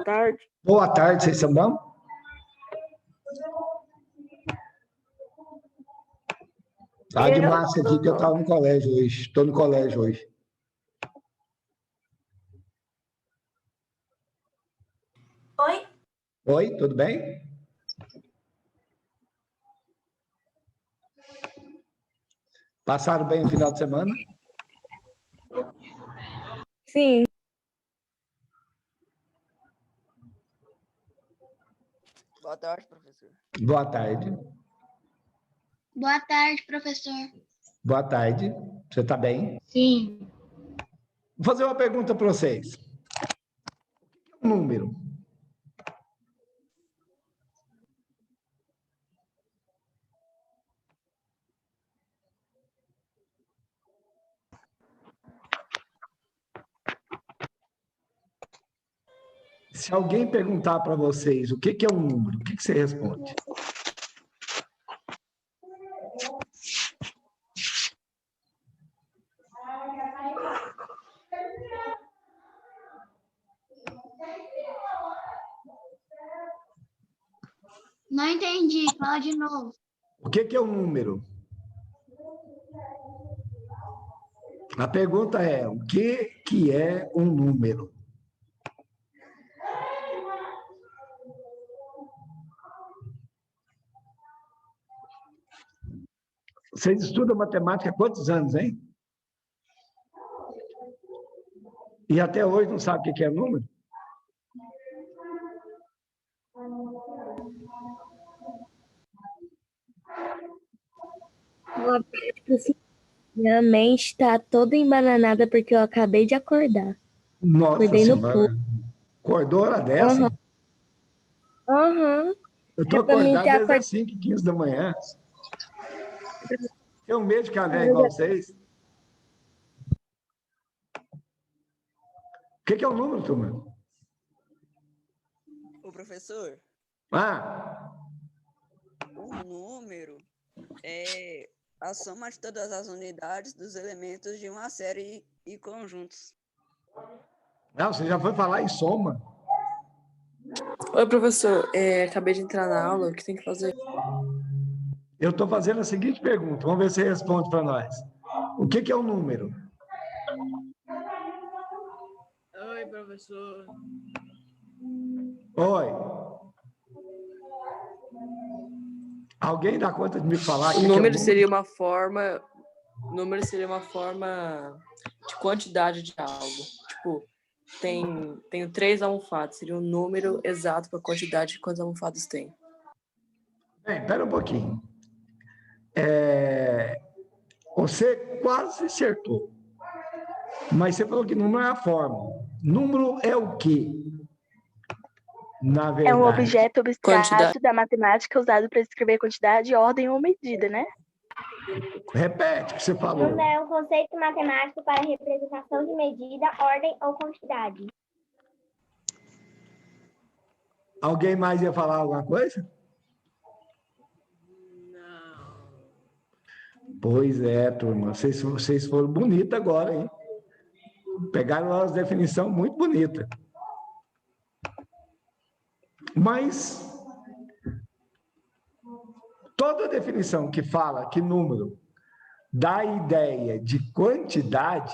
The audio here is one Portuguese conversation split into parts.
Boa tarde. Boa tarde, vocês estão bom? Tá de massa aqui que eu estava no colégio hoje. Estou no colégio hoje. Oi? Oi, tudo bem? Passaram bem o final de semana? Sim. Boa tarde, professor. Boa tarde. Boa tarde, professor. Boa tarde. Você está bem? Sim. Vou fazer uma pergunta para vocês. O número. Se alguém perguntar para vocês o que é um número, o que você responde? Não entendi. Fala de novo. O que é um número? A pergunta é, o que é um número? Vocês estudam matemática há quantos anos, hein? E até hoje não sabe o que é número? Minha mente está toda embananada porque eu acabei de acordar. Nossa Acordei no Senhora. pulo. Acordou hora dessa? Aham. Eu estou Pra mim acordado ter desde as 5h15 da manhã. Tem um medo de café igual vocês? O que é o número, turma? O professor, Ah, o número é a soma de todas as unidades dos elementos de uma série e conjuntos. não, você já foi falar em soma? Oi, professor. Acabei de entrar na aula. O que tem que fazer? Eu estou fazendo a seguinte pergunta. Vamos ver se você responde para nós. O que é um número? Oi, professor. Oi. Alguém dá conta de me falar o que é um Número número? seria uma forma. Número seria uma forma de quantidade de algo. Tipo, tenho 3 almofadas. Seria um número exato para a quantidade de quantas almofadas tem. Bem, espera um pouquinho. Você quase acertou. Mas você falou que número é a forma. Número é o quê? Na verdade. É um objeto abstrato Quantidade. da matemática usado para descrever quantidade, ordem ou medida, né? Repete o que você falou. Número é um conceito matemático para representação de medida, ordem ou quantidade. Alguém mais ia falar alguma coisa? Não. Pois é, turma. Vocês foram bonitos agora, hein? Pegaram uma definição muito bonita. Mas toda definição que fala que número dá a ideia de quantidade,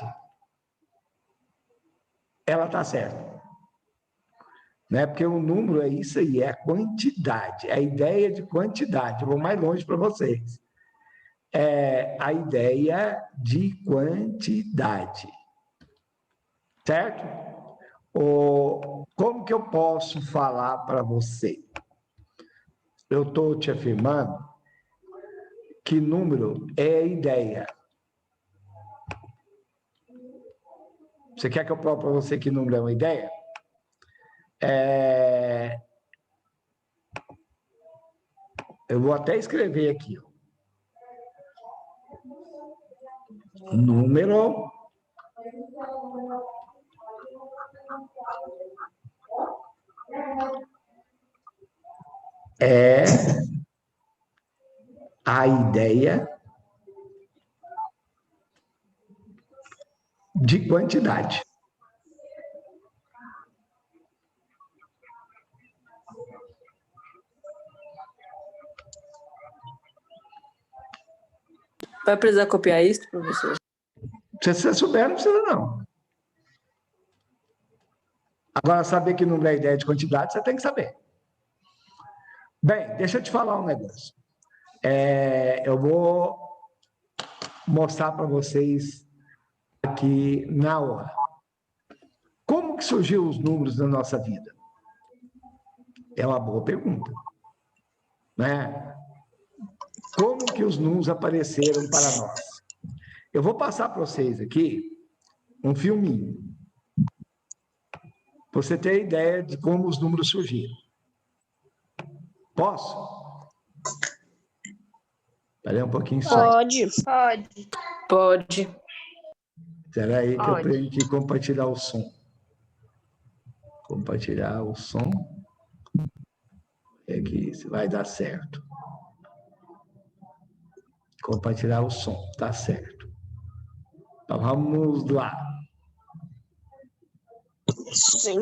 ela está certa. Né? Porque o número é isso aí, é a quantidade, é a ideia de quantidade. Eu vou mais longe para vocês. É a ideia de quantidade. Certo? Como que eu posso falar para você? Eu estou te afirmando que número é ideia. Você quer que eu prove para você que número é uma ideia? Eu vou até escrever aqui. Número é a ideia de quantidade. Vai precisar copiar isso, professor? Se você souber, não precisa não. Agora, saber que número é ideia de quantidade, você tem que saber. Bem, deixa eu te falar um negócio. Eu vou mostrar para vocês aqui na hora. Como que surgiu os números na nossa vida? É uma boa pergunta, né? Como que os números apareceram para nós? Eu vou passar para vocês aqui um filminho, para você ter ideia de como os números surgiram. Posso? Espera aí um pouquinho só. Pode. Pode. Espera aí que eu tenho que compartilhar o som. Compartilhar o som. É que isso vai dar certo. Compartilhar o som, tá certo. Então vamos lá. Sim.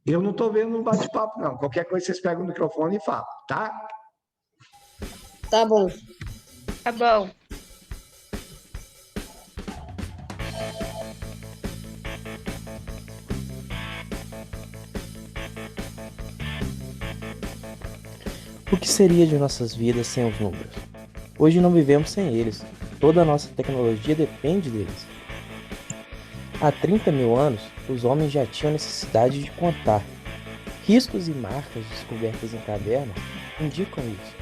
Eu não estou vendo um bate-papo, não. Qualquer coisa vocês pegam o microfone e falam, tá? Tá bom. Tá bom. O que seria de nossas vidas sem os números? Hoje não vivemos sem eles. Toda a nossa tecnologia depende deles. Há 30 mil anos, os homens já tinham necessidade de contar. Riscos e marcas descobertas em cavernas indicam isso.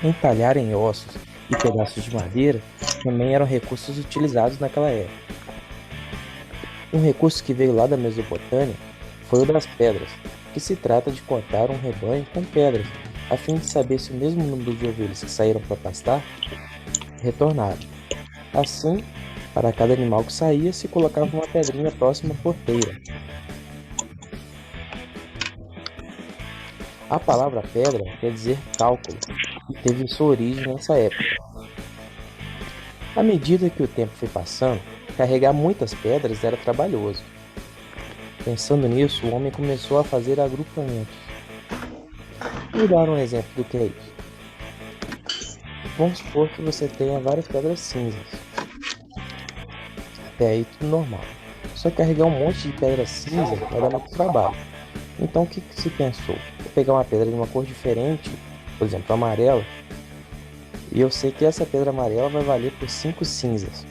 Entalhar em ossos e pedaços de madeira também eram recursos utilizados naquela época. Um recurso que veio lá da Mesopotâmia foi o das pedras, que se trata de contar um rebanho com pedras, a fim de saber se o mesmo número de ovelhas que saíram para pastar retornaram. Assim, para cada animal que saía, se colocava uma pedrinha próxima à porteira. A palavra pedra quer dizer cálculo, e teve sua origem nessa época. À medida que o tempo foi passando, carregar muitas pedras era trabalhoso. Pensando nisso, o homem começou a fazer agrupamentos. Vou dar um exemplo do que é isso. Vamos supor que você tenha várias pedras cinzas. Até aí tudo normal. Só que carregar um monte de pedra cinza vai dar muito trabalho. Então o que se pensou? Vou pegar uma pedra de uma cor diferente, por exemplo, amarela, e eu sei que essa pedra amarela vai valer por 5 cinzas.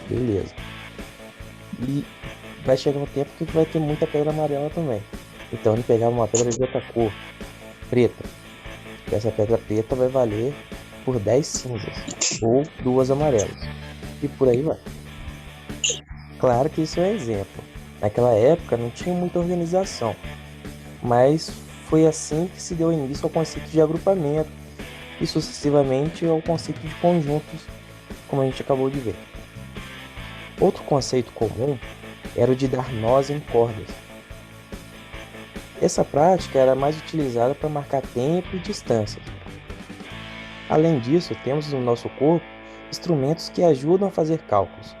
Beleza. E vai chegar um tempo que vai ter muita pedra amarela também. Então ele pegava uma pedra de outra cor, preta. E essa pedra preta vai valer por 10 cinzas, ou 2 amarelas. E por aí vai. Claro que isso é um exemplo. Naquela época não tinha muita organização, mas foi assim que se deu início ao conceito de agrupamento e sucessivamente ao conceito de conjuntos, como a gente acabou de ver. Outro conceito comum era o de dar nós em cordas. Essa prática era mais utilizada para marcar tempo e distância. Além disso, temos no nosso corpo instrumentos que ajudam a fazer cálculos.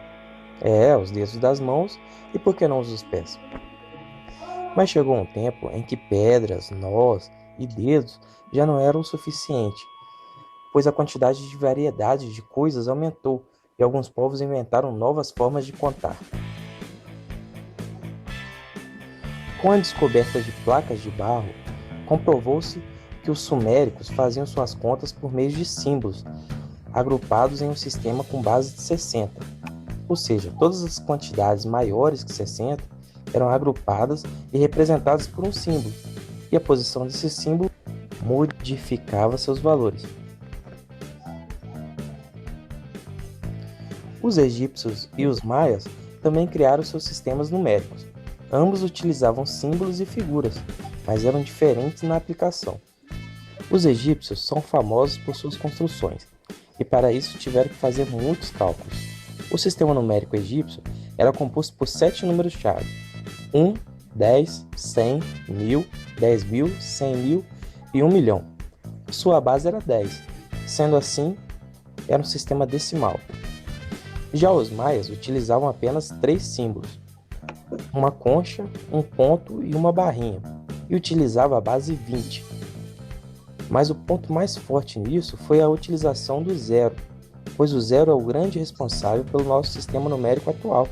Os dedos das mãos e por que não os dos pés. Mas chegou um tempo em que pedras, nós e dedos já não eram o suficiente, pois a quantidade de variedade de coisas aumentou e alguns povos inventaram novas formas de contar. Com a descoberta de placas de barro, comprovou-se que os suméricos faziam suas contas por meio de símbolos, agrupados em um sistema com base de 60. Ou seja, todas as quantidades maiores que 60 eram agrupadas e representadas por um símbolo, e a posição desse símbolo modificava seus valores. Os egípcios e os maias também criaram seus sistemas numéricos. Ambos utilizavam símbolos e figuras, mas eram diferentes na aplicação. Os egípcios são famosos por suas construções, e para isso tiveram que fazer muitos cálculos. O sistema numérico egípcio era composto por 7 números-chave: 1, 10, 100, 1000, 10.000, 100.000 e 1 milhão. Sua base era 10, sendo assim, era um sistema decimal. Já os maias utilizavam apenas 3 símbolos: uma concha, um ponto e uma barrinha, e utilizava a base 20. Mas o ponto mais forte nisso foi a utilização do zero, pois o zero é o grande responsável pelo nosso sistema numérico atual.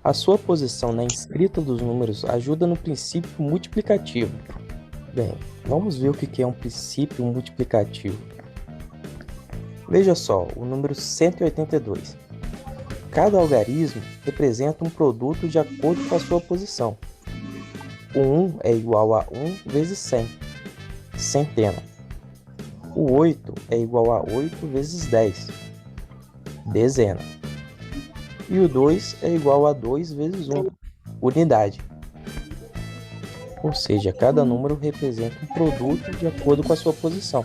A sua posição na escrita dos números ajuda no princípio multiplicativo. Bem, vamos ver o que é um princípio multiplicativo. Veja só, o número 182. Cada algarismo representa um produto de acordo com a sua posição. O 1 é igual a 1 vezes 100, centena. O 8 é igual a 8 vezes 10, dezena. E o 2 é igual a 2 vezes 1, unidade. Ou seja, cada número representa um produto de acordo com a sua posição.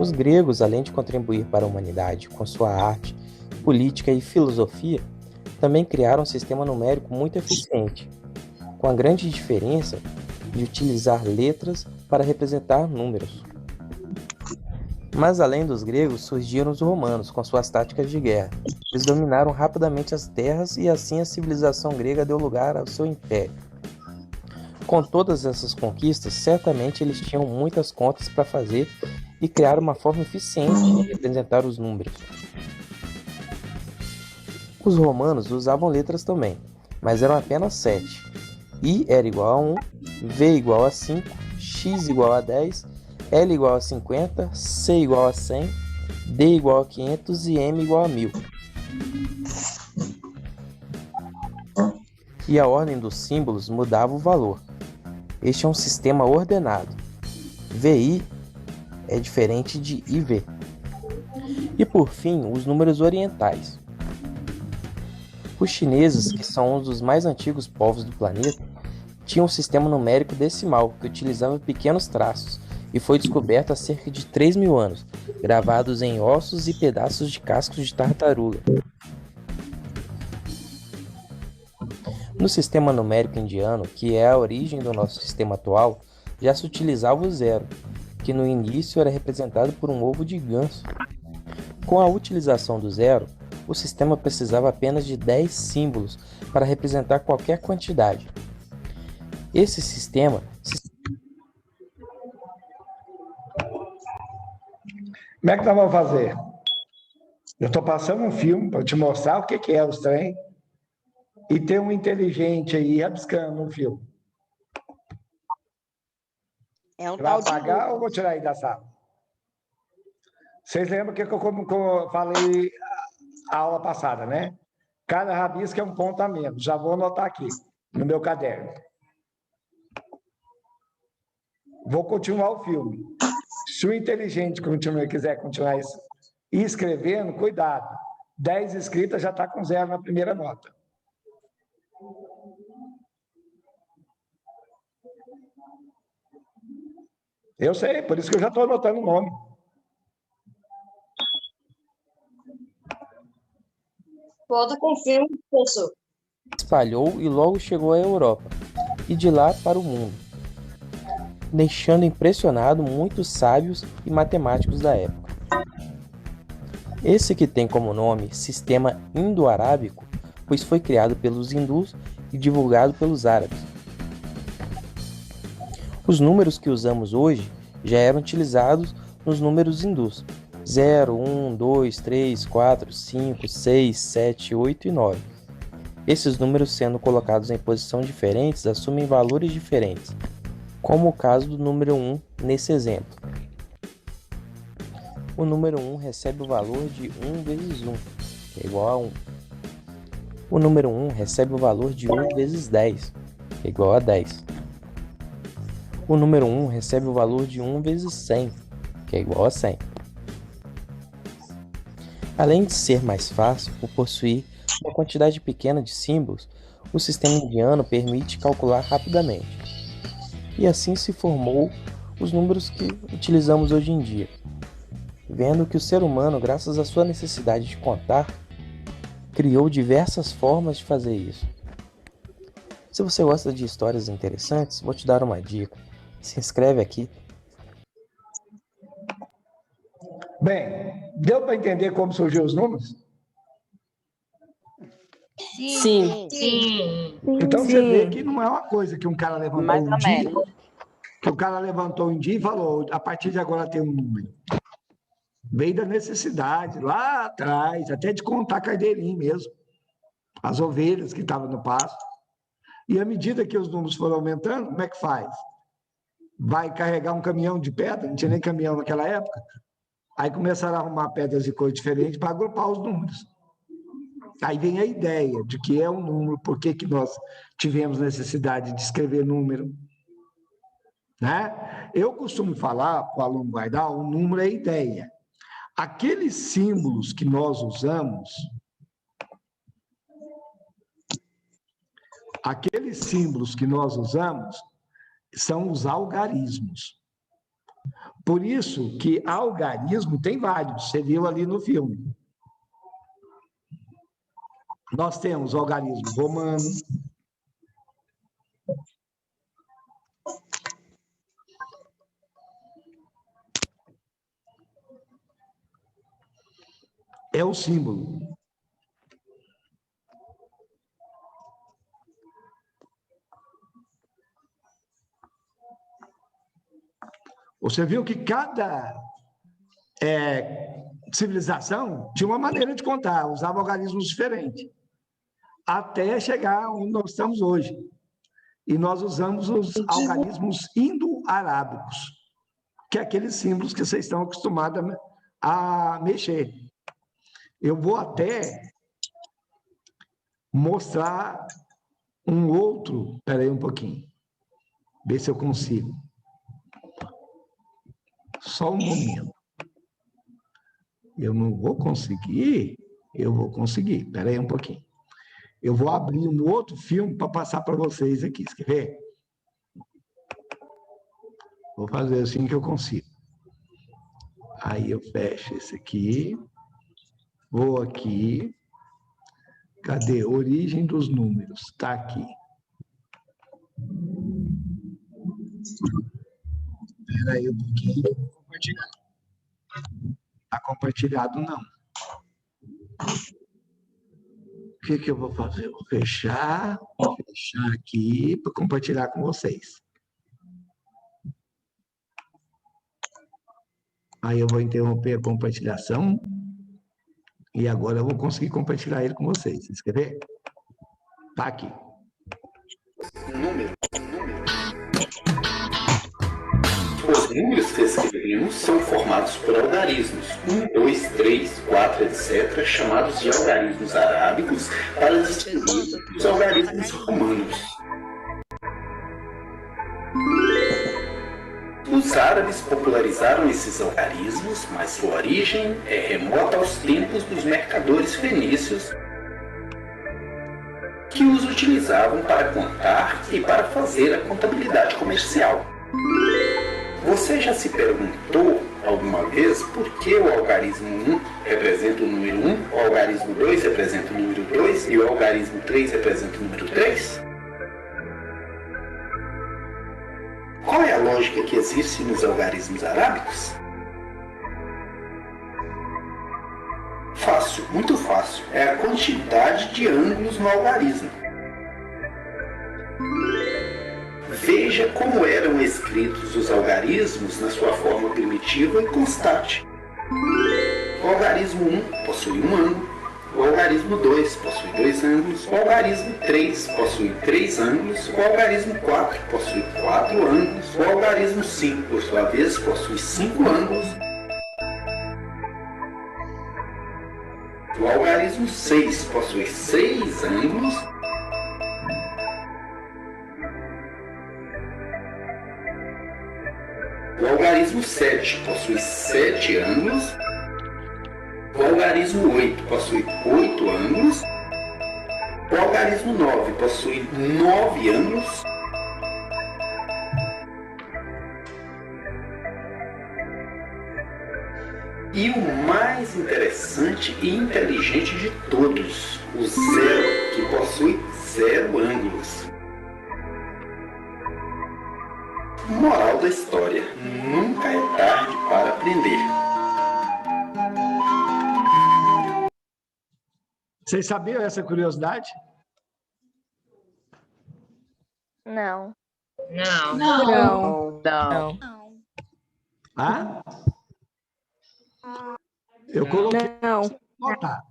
Os gregos, além de contribuir para a humanidade com sua arte, política e filosofia, também criaram um sistema numérico muito eficiente, com a grande diferença de utilizar letras para representar números. Mas além dos gregos, surgiram os romanos com suas táticas de guerra. Eles dominaram rapidamente as terras e assim a civilização grega deu lugar ao seu império. Com todas essas conquistas, certamente eles tinham muitas contas para fazer e criaram uma forma eficiente de representar os números. Os romanos usavam letras também, mas eram apenas 7. I era igual a 1, V igual a 5, X igual a 10, L igual a 50, C igual a 100, D igual a 500 e M igual a 1000. E a ordem dos símbolos mudava o valor. Este é um sistema ordenado. VI é diferente de IV. E por fim, os números orientais. Os chineses, que são um dos mais antigos povos do planeta, tinham um sistema numérico decimal que utilizava pequenos traços e foi descoberto há cerca de 3.000 anos, gravados em ossos e pedaços de cascos de tartaruga. No sistema numérico indiano, que é a origem do nosso sistema atual, já se utilizava o zero, que no início era representado por um ovo de ganso. Com a utilização do zero, o sistema precisava apenas de 10 símbolos para representar qualquer quantidade. Esse sistema Como é que nós vamos fazer? Eu estou passando um filme para te mostrar o que é os trem e tem um inteligente aí rabiscando um filme. É um Você vai tal de apagar Lucas. ou vou tirar aí da sala? Vocês lembram que eu falei a aula passada, né? Cada rabisco é um ponto a menos. Já vou anotar aqui no meu caderno. Vou continuar o filme. Se o inteligente quiser continuar escrevendo, cuidado. 10 escritas já está com 0 na primeira nota. Eu sei, por isso que eu já estou anotando o nome. Pode confirmar, professor. espalhou e logo chegou à Europa, e de lá para o mundo, deixando impressionado muitos sábios e matemáticos da época. Esse que tem como nome Sistema Indo-Arábico, pois foi criado pelos hindus e divulgado pelos árabes. Os números que usamos hoje já eram utilizados nos números hindus: 0, 1, 2, 3, 4, 5, 6, 7, 8 e 9. Esses números, sendo colocados em posições diferentes, assumem valores diferentes, como o caso do número 1 nesse exemplo. O número 1 recebe o valor de 1 vezes 1, que é igual a 1. O número 1 recebe o valor de 1 vezes 10, que é igual a 10. O número 1 recebe o valor de 1 vezes 100, que é igual a 100. Além de ser mais fácil por possuir uma quantidade pequena de símbolos, o sistema indiano permite calcular rapidamente. E assim se formou os números que utilizamos hoje em dia, vendo que o ser humano, graças à sua necessidade de contar, criou diversas formas de fazer isso. Se você gosta de histórias interessantes, vou te dar uma dica. Se inscreve aqui. Bem, deu para entender como surgiu os números? Sim. Então você vê que não é uma coisa que um cara levantou Mais um ou dia, menos. que o cara levantou um dia e falou, a partir de agora tem um número. Veio da necessidade, lá atrás, até de contar carneirinho mesmo, as ovelhas que estavam no pasto. E à medida que os números foram aumentando, como é que faz? Vai carregar um caminhão de pedra, não tinha nem caminhão naquela época. Aí começaram a arrumar pedras de cor diferente para agrupar os números. Aí vem a ideia de que é um número, por que nós tivemos necessidade de escrever número. Né? Eu costumo falar para o aluno guardar, o número é ideia. Aqueles símbolos que nós usamos, são os algarismos. Por isso que algarismo tem vários, você viu ali no filme. Nós temos o algarismo romano, é o símbolo. Você viu que cada civilização tinha uma maneira de contar, usava algarismos diferentes, até chegar onde nós estamos hoje. E nós usamos os algarismos indo-arábicos, que é aqueles símbolos que vocês estão acostumados a mexer. Eu vou até mostrar um outro, espera aí um pouquinho, ver se eu consigo. Só um momento. Eu não vou conseguir? Eu vou conseguir, espera aí um pouquinho. Eu vou abrir um outro filme para passar para vocês aqui, quer ver? Vou fazer assim que eu consigo. Aí eu fecho esse aqui, vou aqui. Cadê? Origem dos números, está aqui. Espera aí um pouquinho, eu vou compartilhar. Está compartilhado, não. O que eu vou fazer? Eu vou fechar aqui para compartilhar com vocês. Aí eu vou interromper a compartilhação e agora eu vou conseguir compartilhar ele com vocês. Vocês querem ver? Tá aqui. Os números que escrevemos são formados por algarismos, 1, 2, 3, 4, etc., chamados de algarismos arábicos, para distinguir os algarismos romanos. Os árabes popularizaram esses algarismos, mas sua origem é remota aos tempos dos mercadores fenícios, que os utilizavam para contar e para fazer a contabilidade comercial. Você já se perguntou alguma vez por que o algarismo 1 representa o número 1, o algarismo 2 representa o número 2 e o algarismo 3 representa o número 3? Qual é a lógica que existe nos algarismos arábicos? Fácil, muito fácil. É a quantidade de ângulos no algarismo. Veja como eram escritos os algarismos na sua forma primitiva e constante. O algarismo 1 possui um ângulo, o algarismo 2 possui 2 ângulos, o algarismo 3 possui 3 ângulos, o algarismo 4 possui 4 ângulos, o algarismo 5, por sua vez, possui 5 ângulos, o algarismo 6 possui 6 ângulos, o algarismo 7 possui 7 ângulos, o algarismo 8 possui 8 ângulos, o algarismo 9 possui 9 ângulos, e o mais interessante e inteligente de todos, o 0, que possui 0 ângulos. Moral da história: nunca é tarde para aprender. Vocês sabiam essa curiosidade? Não. Não. Não. Não. Ah? Eu coloquei. Não. Notar.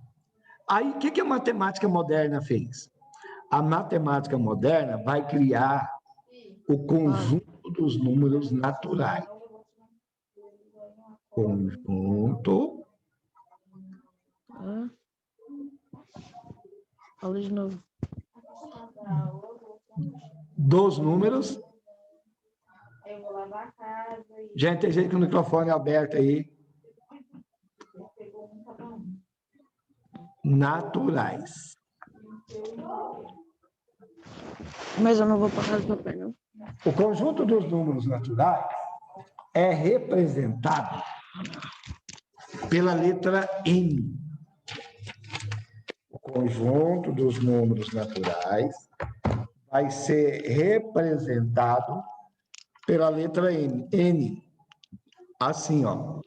Aí, o que a matemática moderna fez? A matemática moderna vai criar o conjunto dos números naturais. Conjunto Fala de novo. dos números. Gente, tem gente com o microfone aberto aí. Naturais. Mas eu não vou parar do papel, não. O conjunto dos números naturais é representado pela letra N. O conjunto dos números naturais vai ser representado pela letra N. N. Assim, ó.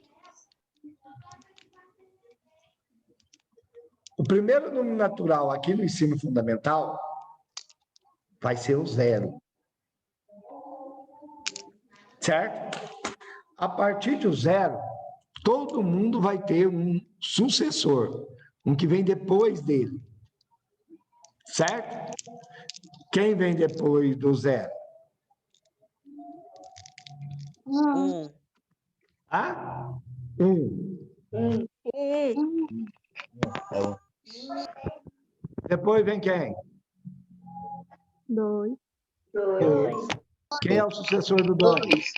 O primeiro número natural aqui no ensino fundamental vai ser o 0. Certo? A partir do 0, todo mundo vai ter um sucessor, um que vem depois dele. Certo? Quem vem depois do 0? 1. Ah? 1. Depois vem quem? 2. 2. Quem é o sucessor do 2?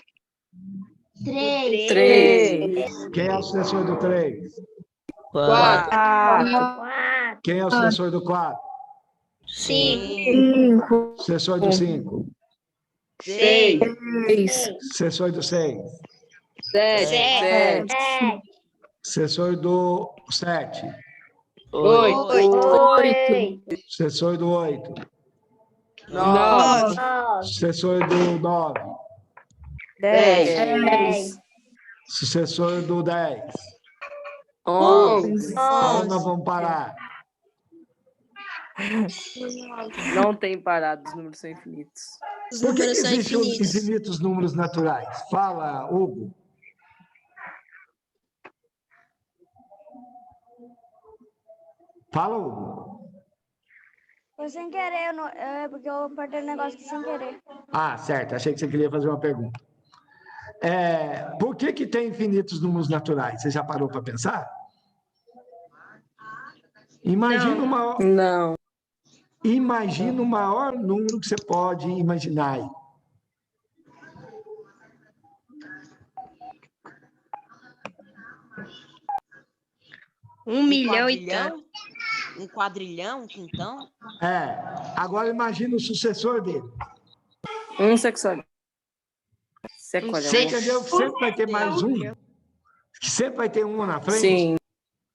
3. 3. Quem é o sucessor do 3? 4. 4. Quem é o sucessor do 4? 5. Sucessor do 5? 6. Sucessor do 6? 7. 7. Sucessor do 7? 8. 8. Sucessor do 8? 9. 9. Sucessor do 9? 10. Sucessor do 10? 11. Aonde nós vamos parar? Não tem parada, os números são infinitos. Por que existem os infinitos números naturais? Fala, Hugo. Fala, Hugo. Foi sem querer, porque eu apertei o negócio aqui sem querer. Ah, certo. Achei que você queria fazer uma pergunta. Por que tem infinitos números naturais? Você já parou para pensar? Imagina Não. Imagina o maior número que você pode imaginar aí. Um milhão e tanto. Um quadrilhão, um quintão. Agora imagina o sucessor dele. Um sexual. Você entendeu que sempre vai ter mais um? Que sempre vai ter um na frente? Sim.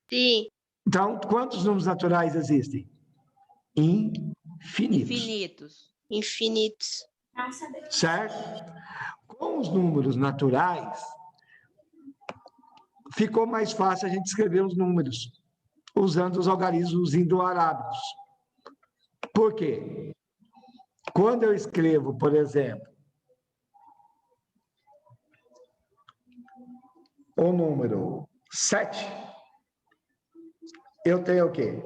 Sim. Então, quantos números naturais existem? Infinitos. Certo? Com os números naturais, ficou mais fácil a gente escrever os números, usando os algarismos indo-arábicos. Por quê? Quando eu escrevo, por exemplo, o número 7, eu tenho o quê?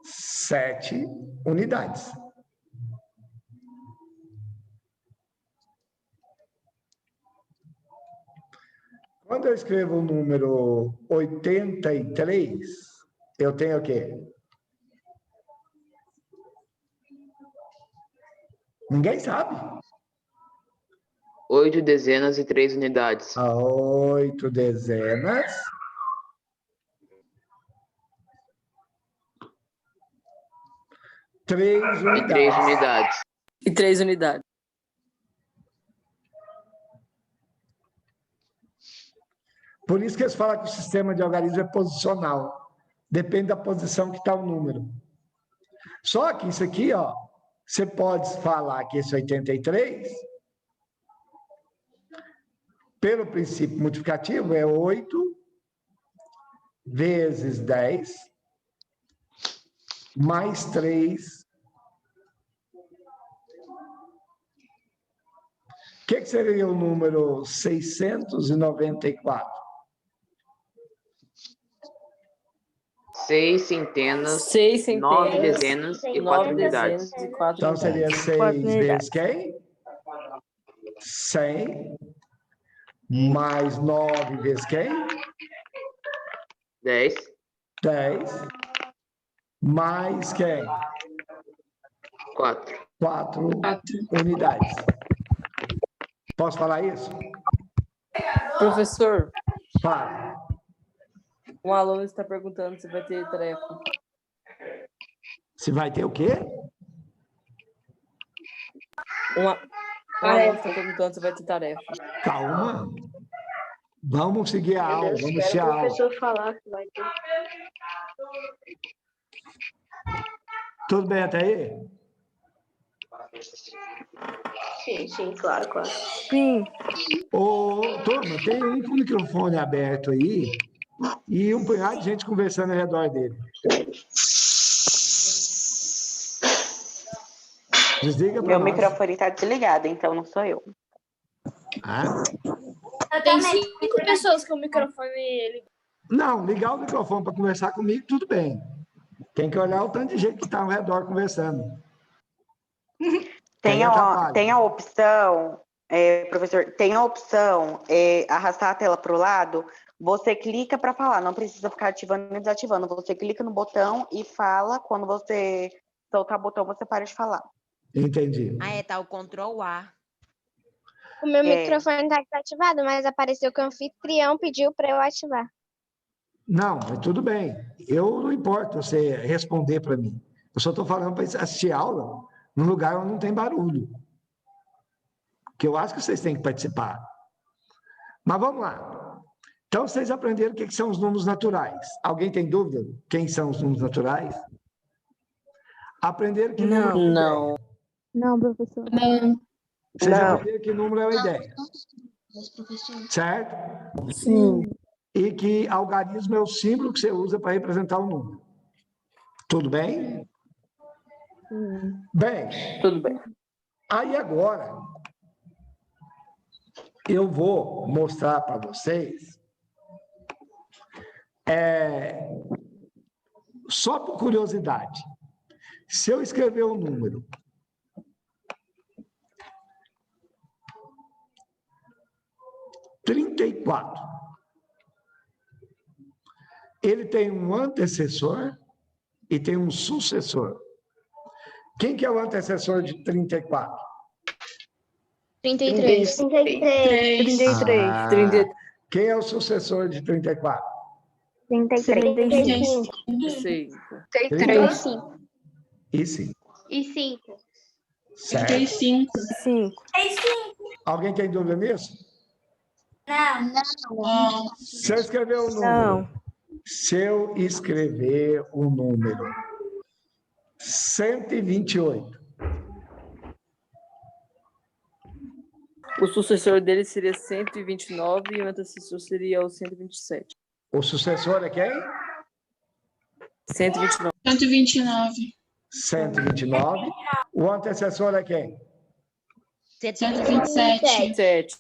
7 unidades. Quando eu escrevo o número 83, eu tenho o quê? Ninguém sabe. 8 dezenas e 3 unidades. 8 dezenas. Três E 3 unidades. E 3 unidades. Por isso que eles falam que o sistema de algarismo é posicional. Depende da posição que está o número. Só que isso aqui, ó, você pode falar que esse 83, pelo princípio multiplicativo, é 8 vezes 10 mais 3 que seria o número 694? 6 centenas, 6 9 centenas, dezenas e 4 9 unidades. dezenas e 4 Então seria unidades. 6 vezes quem? 100. Mais 9 vezes quem? 10. 10. Mais quem? 4. 4 unidades. Posso falar isso? Professor, Fala. um aluno está perguntando se vai ter tarefa. Se vai ter o quê? Um aluno está perguntando se vai ter tarefa. Calma. Vamos seguir a aula, vamos assistir a aula. falar que vai ter. Tudo bem até aí? Sim, claro. Sim. Ô, turma, tem um com o microfone aberto aí e um punhado de gente conversando ao redor dele. Desliga para Meu nós. microfone está desligado, então não sou eu. Ah? Tem 5 pessoas com o microfone ligado. Não, ligar o microfone para conversar comigo, tudo bem. Tem que olhar o tanto de gente que está ao redor conversando. Tem atrapalha. a opção, professor, tem a opção arrastar a tela para o lado. Você clica para falar, não precisa ficar ativando e desativando. Você clica no botão e fala. Quando você soltar o botão, você para de falar. Entendi. Tá o Ctrl A. O meu microfone está desativado, mas apareceu que o anfitrião pediu para eu ativar. Não, mas tudo bem. Eu não importa você responder para mim. Eu só estou falando para assistir aula num lugar onde não tem barulho. Que eu acho que vocês têm que participar. Mas vamos lá. Então, vocês aprenderam o que são os números naturais. Alguém tem dúvida? Quem são os números naturais? Aprenderam que número é uma ideia. Não, professor. Vocês aprenderam que número é uma ideia. Certo? Sim. E que algarismo é o símbolo que você usa para representar o número. Tudo bem? Bem, Tudo bem. aí agora eu vou mostrar para vocês, só por curiosidade, se eu escrever um número 34, ele tem um antecessor e tem um sucessor. Quem que é o antecessor de 34? 33. 33. Quem é o sucessor de 34? 35. 5. E 5. E 5. Certo? 5. Alguém tem dúvida nisso? Não. Se eu escrever o número, Não. se eu escrever o número 128, O sucessor dele seria 129 e o antecessor seria o 127. o sucessor é quem? 129. 129. O antecessor é quem? 127. 7.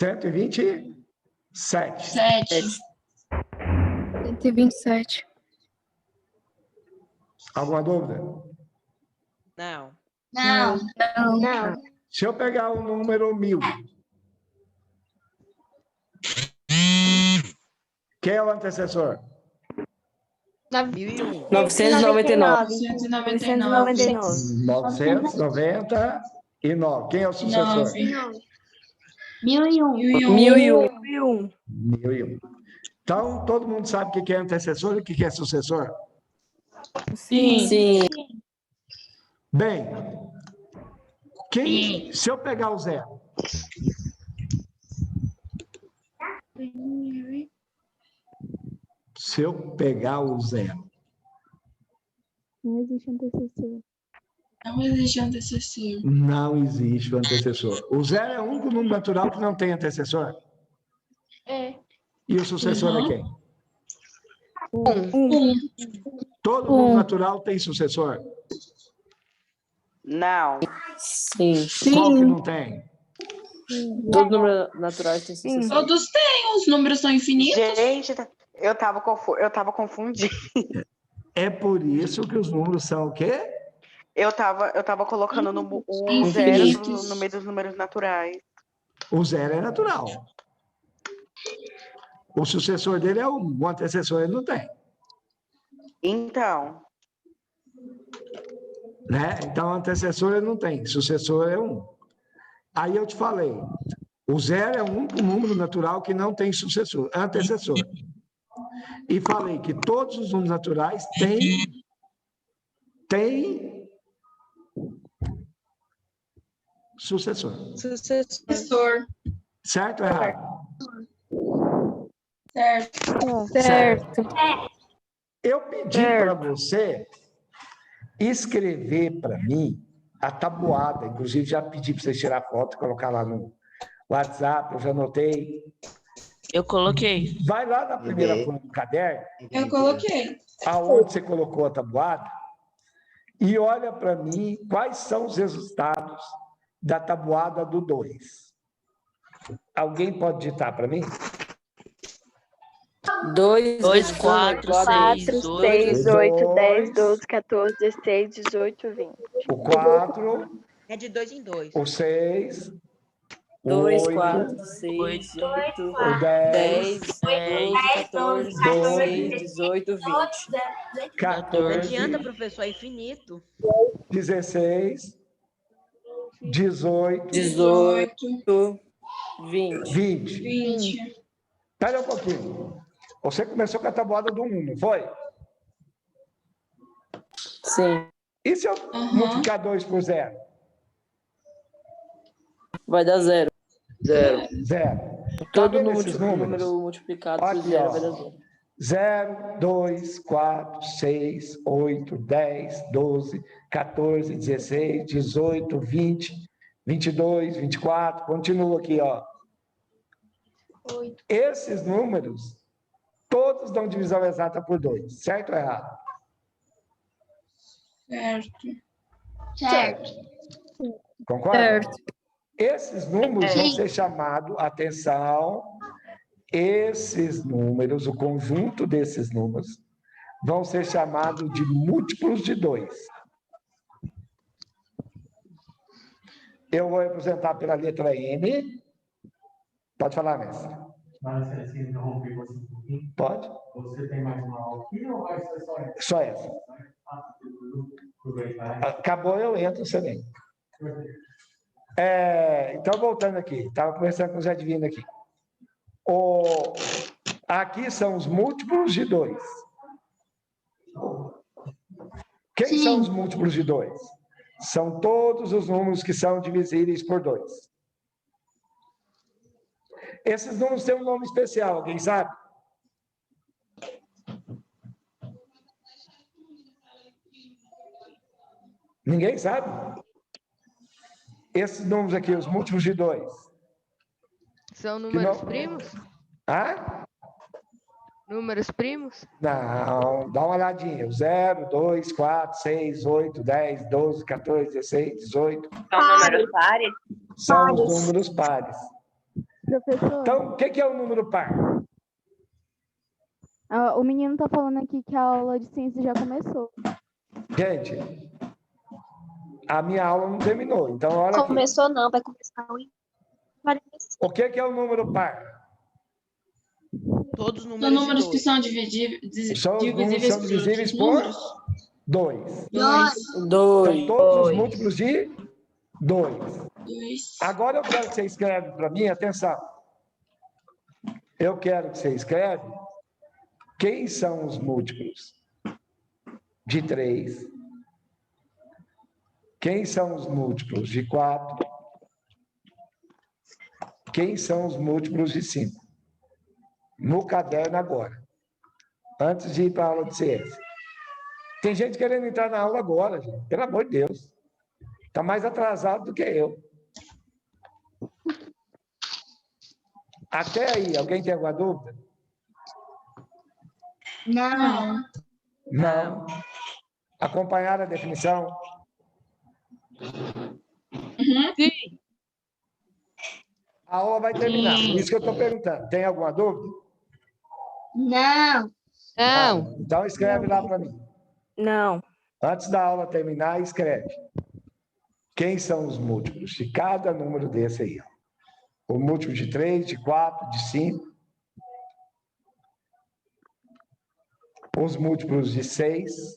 127. 127. Alguma dúvida? Não. Não. Se eu pegar o número 1000, quem é o antecessor? 1001. 999. 999. Quem é o sucessor? 1001. 1001. 1001. Então, todo mundo sabe o que é antecessor e o que é sucessor? Sim. Bem, se eu pegar o 0, se eu pegar o 0, Não existe antecessor. não existe o antecessor. O 0 é o único número natural que não tem antecessor. E o sucessor é quem? Todo número natural tem sucessor? Não. Sim. Qual que não tem? Todos os números naturais têm sucessores. Todos têm, os números são infinitos. Gente, eu tava confundindo. É por isso que os números são o quê? Eu tava colocando um zero no meio dos números naturais. O zero é natural. O sucessor dele é um, o antecessor ele não tem. Então. Né? Então, antecessor ele não tem, sucessor é um. Aí eu te falei, o zero é o único número natural que não tem sucessor, antecessor. E falei que todos os números naturais têm sucessor. Sucessor. Certo ou errado? Certo. Eu pedi para você escrever para mim a tabuada, inclusive já pedi para você tirar foto e colocar lá no WhatsApp, eu já anotei. Eu coloquei. Vai lá na primeira folha do caderno. Eu coloquei. Aonde você colocou a tabuada e olha para mim quais são os resultados da tabuada do 2. Alguém pode digitar para mim? 2, 4, 6, 8, 10, 12, 14, 16, 18, 20. O 4. É de 2 em 2. O 6. 2, 8, 4, 6, 8, o 10, 12, 14, 16, 18, 20. 14. Não adianta, professor, é infinito. 16, 18, 20. 20. Espera um pouquinho. Você começou com a tabuada do 1, não foi? Sim. E se eu multiplicar 2 por 0? Vai dar 0. 0. 0. Todo número multiplicado por 0 vai dar 0. 0, 2, 4, 6, 8, 10, 12, 14, 16, 18, 20, 22, 24. Continua aqui, ó. 8. Esses números, todos dão divisão exata por 2. Certo ou errado? Certo. Concorda? Certo. Esses números vão Sim. ser chamados, atenção, esses números, o conjunto desses números, vão ser chamados de múltiplos de 2. Eu vou representar pela letra N. Pode falar, mestre. Mas se interromper você um pouquinho. Pode. Você tem mais uma aula aqui ou vai ser só essa? Só essa. Acabou, eu entro, você vem. Então, voltando aqui. Estava conversando com o Zé Divino aqui. Aqui são os múltiplos de 2. Quem são os múltiplos de 2? São todos os números que são divisíveis por 2. Esses números têm um nome especial, alguém sabe? Ninguém sabe? Esses números aqui, os múltiplos de 2. São números primos? Hã? Números primos? Não, dá uma olhadinha. 0, 2, 4, 6, 8, 10, 12, 14, 16, 18. São números pares? São os números pares. Professor, Então, o que é o número par? o menino está falando aqui que a aula de ciência já começou. Gente, a minha aula não terminou, então olha aqui. Começou não, vai começar em 45. O que é o número par? Todos os São números números que são divisíveis por 2. 2. Então, todos os múltiplos de 2. Agora eu quero que você escreve para mim, atenção. Eu quero que você escreve quem são os múltiplos de 3. Quem são os múltiplos de 4? Quem são os múltiplos de 5? No caderno agora, antes de ir para a aula de ciência. Tem gente querendo entrar na aula agora, gente. Pelo amor de Deus. Está mais atrasado do que eu. Até aí, alguém tem alguma dúvida? Não. Não. Acompanharam a definição? Sim. A aula vai terminar, por isso que eu estou perguntando. Tem alguma dúvida? Não. Não. Então escreve lá para mim. Não. Antes da aula terminar, escreve. Quem são os múltiplos de cada número desse aí? O múltiplo de 3, de 4, de 5. Os múltiplos de 6.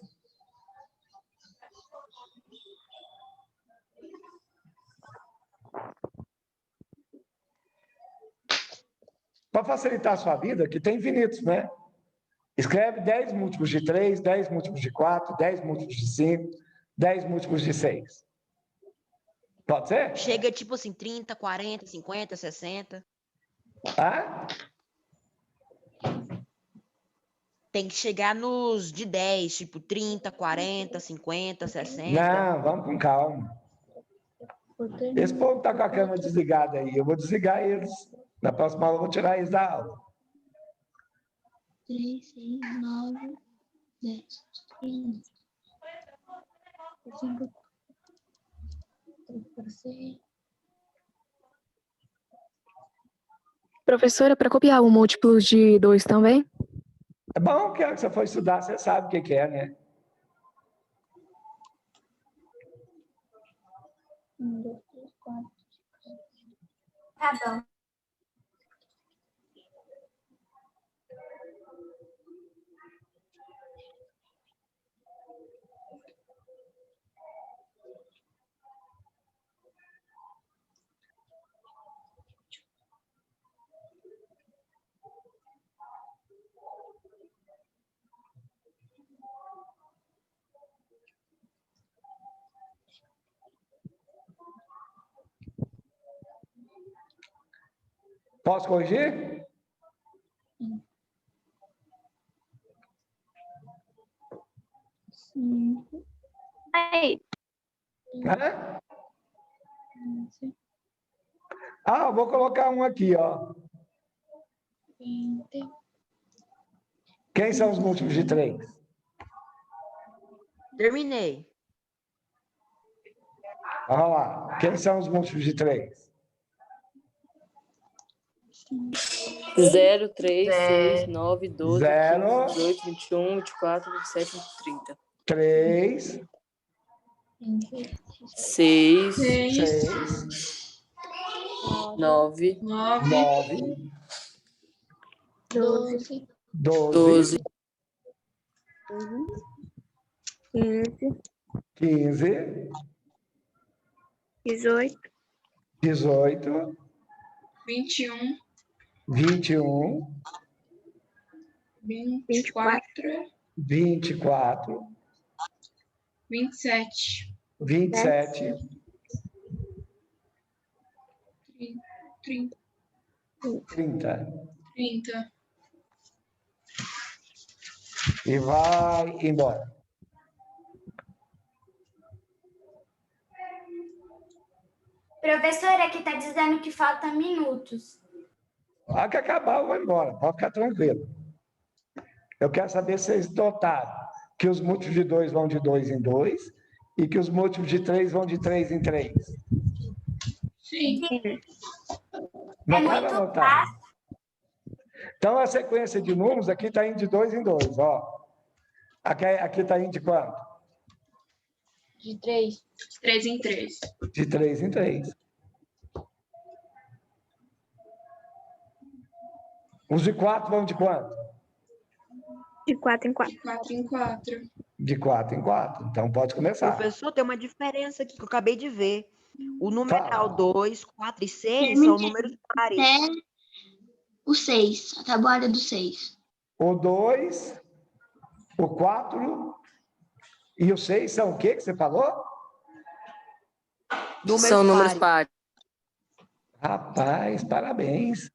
Para facilitar a sua vida, que tem infinitos, né? Escreve 10 múltiplos de 3, 10 múltiplos de 4, 10 múltiplos de 5, 10 múltiplos de 6. Pode ser? Chega tipo assim, 30, 40, 50, 60. Ah? Tem que chegar nos de 10, tipo 30, 40, 50, 60. Não, vamos com calma. Esse povo está com a câmera desligada aí. Eu vou desligar eles. Na próxima aula eu vou tirar eles da aula. 3, 6, 9, 10, 15, 5, 6. Professora, para copiar o múltiplo de 2 também? É bom que a hora que você for estudar, você sabe o que é, né? 1, 2, 3, 4. Tá bom. Posso corrigir? Aí. Hã? Ah, eu vou colocar um aqui, ó. 20. Quem são os múltiplos de 3? Terminei. Vamos lá. Quem são os múltiplos de 3? 0, 3, 6, 9, 12, 0, 15, 18, 21, 24, 27, 30. 3, 6, 6, 9, 9, 12, 12, 15, 18, 18, 21, 21, 24, 24, 27, 27, 30, 30. 30. E vai embora. Professora, aqui está dizendo que faltam minutos. A hora que acabar, eu vou embora. Pode ficar tranquilo. Eu quero saber se vocês notaram que os múltiplos de 2 vão de 2 em 2 e que os múltiplos de 3 vão de 3 em 3. Sim. Notaram ou notaram? Então, a sequência de números aqui está indo de 2 em 2, ó. Aqui está indo de quanto? De 3. De 3 em 3. De 3 em 3. Os de 4 vão de quanto? De 4 em 4. De 4 em 4. De 4 em 4. Então, pode começar. Professor, tem uma diferença aqui que eu acabei de ver. O numeral 2, 4 e 6 são números pares. O 6, a tabuada do 6. O 2, o 4 e o 6 são o quê que você falou? São números pares. Rapaz, parabéns.